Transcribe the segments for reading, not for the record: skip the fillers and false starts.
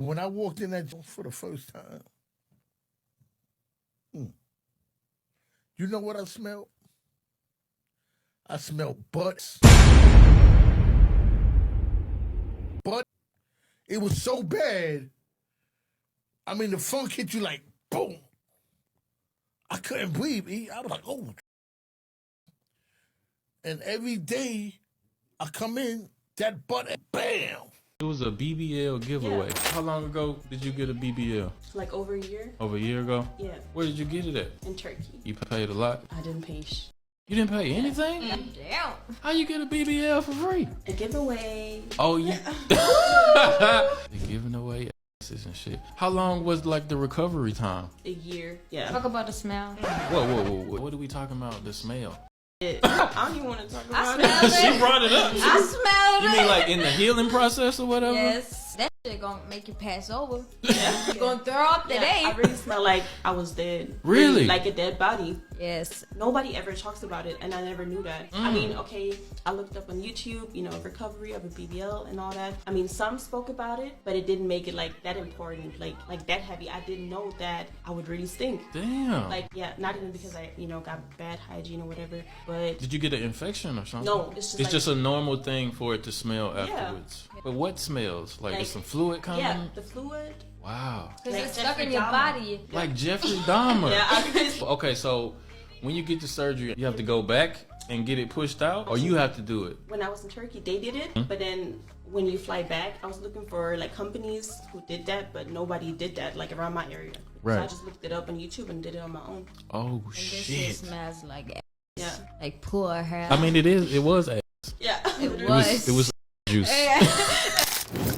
When I walked in that joint for the first time, you know what I smelled? I smelled butts. But it was so bad. I mean, the funk hit you like, boom. I couldn't breathe. I was like, oh. And every day I come in, that butt, bam. It was a BBL giveaway. Yeah. How long ago did you get a BBL? Like over a year. Over a year ago? Yeah. Where did you get it at? In Turkey. You paid a lot? I didn't pay. You didn't pay anything? Damn. How you get a BBL for free? A giveaway. Oh, yeah. They're giving away asses and shit. How long was like the recovery time? A year. Yeah. Talk about the smell. Whoa. What are we talking about? The smell? I don't even want to talk about it. She brought it up. I smelled it. You mean like in the healing process or whatever? Yes. That shit gonna make you pass over. Yeah. You're gonna throw up today. I really smell like I was dead. Really? Like a dead body. Yes. Nobody ever talks about it, and I never knew that. I mean, okay, I looked up on YouTube, recovery of a BBL and all that. I mean, some spoke about it, but it didn't make it like that important, like that heavy. I didn't know that I would really stink. Damn. Like, yeah, not even because I, got bad hygiene or whatever, but... Did you get an infection or something? No, it's just a normal thing for it to smell afterwards. Yeah. But what smells? Like is some fluid coming? Yeah, the fluid. Wow. Because it's stuck in your body. Like Jeffrey Dahmer. Yeah. Okay, so when you get the surgery, you have to go back and get it pushed out, or you have to do it? When I was in Turkey, they did it, but then when you fly back, I was looking for like companies who did that, but nobody did that like around my area. Right. So I just looked it up on YouTube and did it on my own. Oh, and shit. This shit smells like ass. Yeah. Like poor hair. I mean, it was ass. Yeah. It was juice.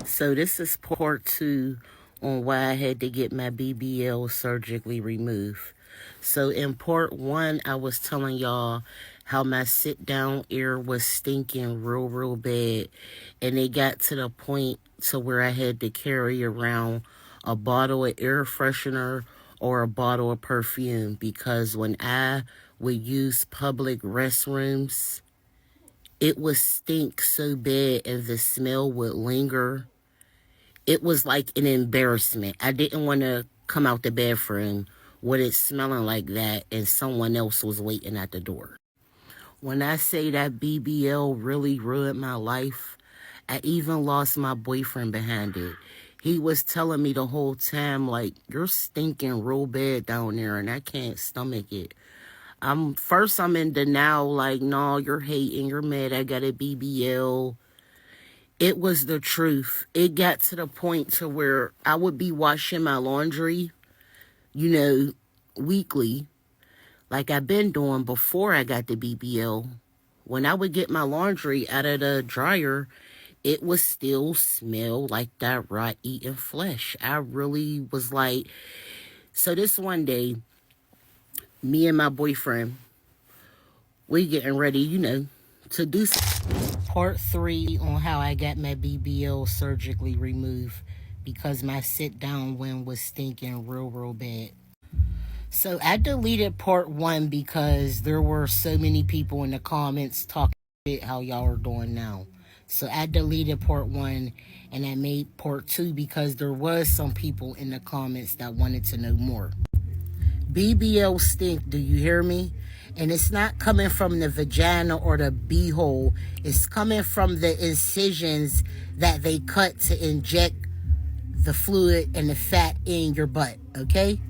So this is part 2 on why I had to get my BBL surgically removed. So in part 1, I was telling y'all how my sit-down ear was stinking real bad. And it got to the point to where I had to carry around a bottle of air freshener or a bottle of perfume. Because when I would use public restrooms, it would stink so bad and the smell would linger. It was like an embarrassment. I didn't want to come out the bathroom with it smelling like that and someone else was waiting at the door. When I say that BBL really ruined my life, I even lost my boyfriend behind it. He was telling me the whole time, like, you're stinking real bad down there and I can't stomach it. First I'm in denial, like, no, you're hating, you're mad, I got a BBL. It was the truth. It got to the point to where I would be washing my laundry, weekly, like I've been doing before I got the BBL. When I would get my laundry out of the dryer, it would still smell like that raw eating flesh. I really was like, so this one day, me and my boyfriend, we getting ready, to do part 3 on how I got my BBL surgically removed because my sit-down one was stinking real bad. So I deleted part 1 because there were so many people in the comments talking shit how y'all are doing now. So I deleted part 1 and I made part 2 because there was some people in the comments that wanted to know more. BBL stink, do you hear me? And it's not coming from the vagina or the beehole. It's coming from the incisions that they cut to inject the fluid and the fat in your butt, okay?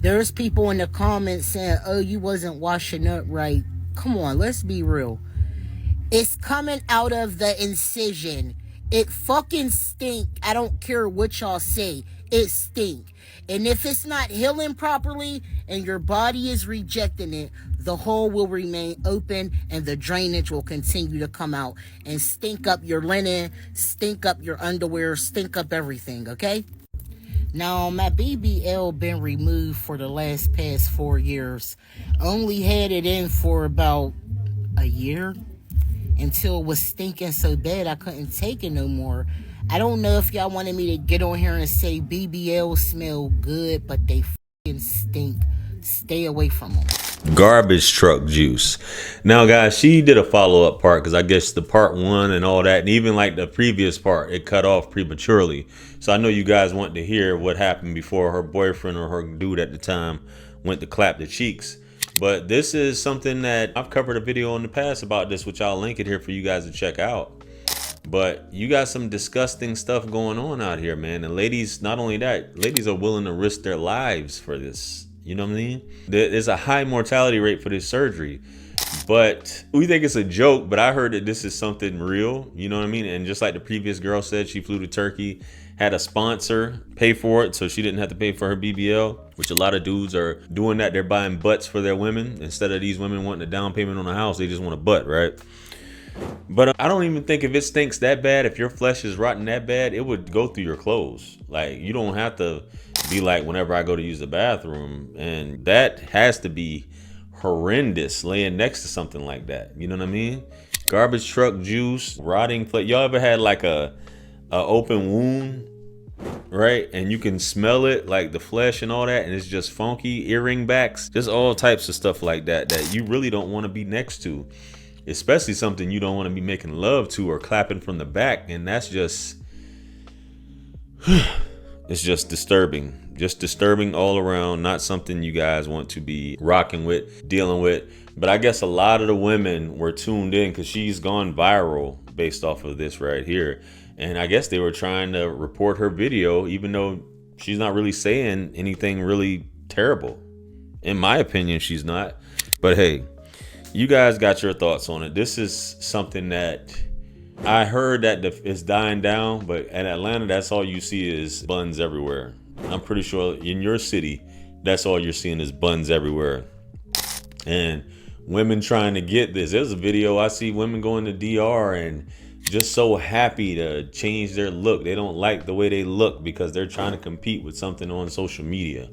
There's people in the comments saying, oh, you wasn't washing up right. Come on, let's be real. It's coming out of the incision. It fucking stink. I don't care what y'all say. It stink. And if it's not healing properly and your body is rejecting it, the hole will remain open and the drainage will continue to come out and stink up your linen, stink up your underwear, stink up everything, okay? Now, my BBL been removed for the past 4 years. Only had it in for about a year until it was stinking so bad I couldn't take it no more. I don't know if y'all wanted me to get on here and say BBL smell good, but they fucking stink. Stay away from them. Garbage truck juice. Now guys, she did a follow-up part because I guess the part 1 and all that, and even like the previous part, it cut off prematurely. So I know you guys want to hear what happened before her boyfriend or her dude at the time went to clap the cheeks. But this is something that I've covered a video in the past about this, which I'll link it here for you guys to check out. But you got some disgusting stuff going on out here, man. And ladies, not only that, ladies are willing to risk their lives for this. You know what I mean? There's a high mortality rate for this surgery, but we think it's a joke. But I heard that this is something real. You know what I mean? And just like the previous girl said, she flew to Turkey, had a sponsor pay for it, so she didn't have to pay for her BBL, which a lot of dudes are doing that. They're buying butts for their women. Instead of these women wanting a down payment on a house, they just want a butt, right? But I don't even think if it stinks that bad, if your flesh is rotten that bad, it would go through your clothes. Like, you don't have to be like, whenever I go to use the bathroom, and that has to be horrendous laying next to something like that. You know what I mean? Garbage truck juice, rotting flesh. Y'all ever had like a open wound, right? And you can smell it, like the flesh and all that, and it's just funky, earring backs, just all types of stuff like that that you really don't want to be next to. Especially something you don't want to be making love to or clapping from the back. And that's just, it's just disturbing all around. Not something you guys want to be rocking with, dealing with. But I guess a lot of the women were tuned in because she's gone viral based off of this right here. And I guess they were trying to report her video, even though she's not really saying anything really terrible. In my opinion, she's not. But hey, you guys got your thoughts on it. This is something that I heard that it's dying down, but in Atlanta, that's all you see is buns everywhere. I'm pretty sure in your city, that's all you're seeing is buns everywhere. And women trying to get this. There's a video I see women going to DR and just so happy to change their look. They don't like the way they look because they're trying to compete with something on social media.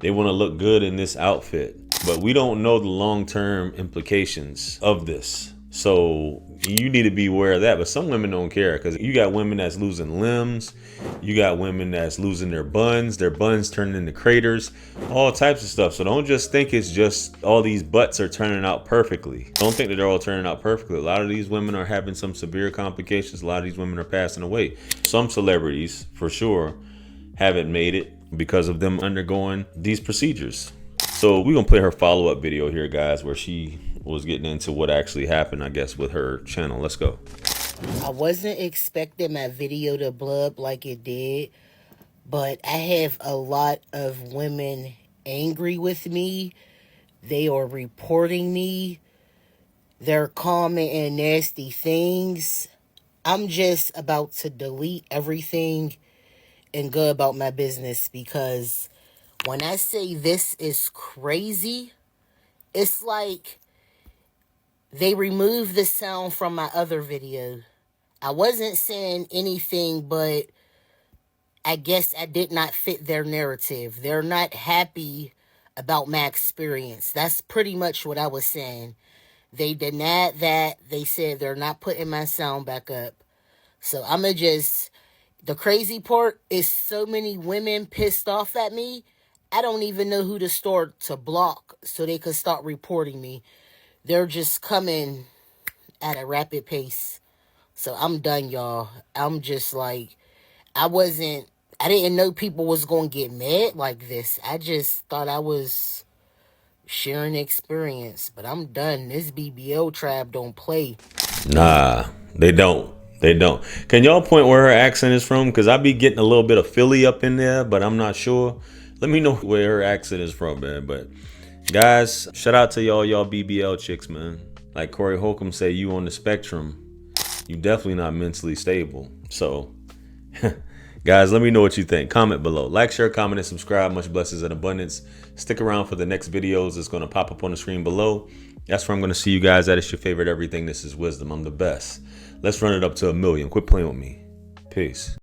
They want to look good in this outfit. But we don't know the long-term implications of this. So you need to be aware of that. But some women don't care because you got women that's losing limbs. You got women that's losing their buns turning into craters, all types of stuff. So don't just think it's just all these butts are turning out perfectly. Don't think that they're all turning out perfectly. A lot of these women are having some severe complications. A lot of these women are passing away. Some celebrities, for sure, haven't made it because of them undergoing these procedures. So we're gonna play her follow-up video here, guys, where she was getting into what actually happened, I guess, with her channel. Let's go. I wasn't expecting my video to blow up like it did, but I have a lot of women angry with me. They are reporting me. They're commenting nasty things. I'm just about to delete everything and go about my business because when I say this is crazy, it's like they removed the sound from my other video. I wasn't saying anything, but I guess I did not fit their narrative. They're not happy about my experience. That's pretty much what I was saying. They denied that. They said they're not putting my sound back up. So I'ma just... The crazy part is so many women pissed off at me. I don't even know who to start to block so they could start reporting me. They're just coming at a rapid pace. So I'm done, y'all. I'm just like, I didn't know people was going to get mad like this. I just thought I was sharing experience. But I'm done. This BBL tribe don't play. Nah, they don't. They don't. Can y'all point where her accent is from? Because I be getting a little bit of Philly up in there, but I'm not sure. Let me know where her accent is from, man. But guys, shout out to y'all BBL chicks, man. Like Corey Holcomb say, you on the spectrum. You definitely not mentally stable. So, guys, let me know what you think. Comment below. Like, share, comment, and subscribe. Much blessings and abundance. Stick around for the next videos. It's going to pop up on the screen below. That's where I'm going to see you guys at. It's your favorite everything. This is Wisdom. I'm the best. Let's run it up to 1 million. Quit playing with me. Peace.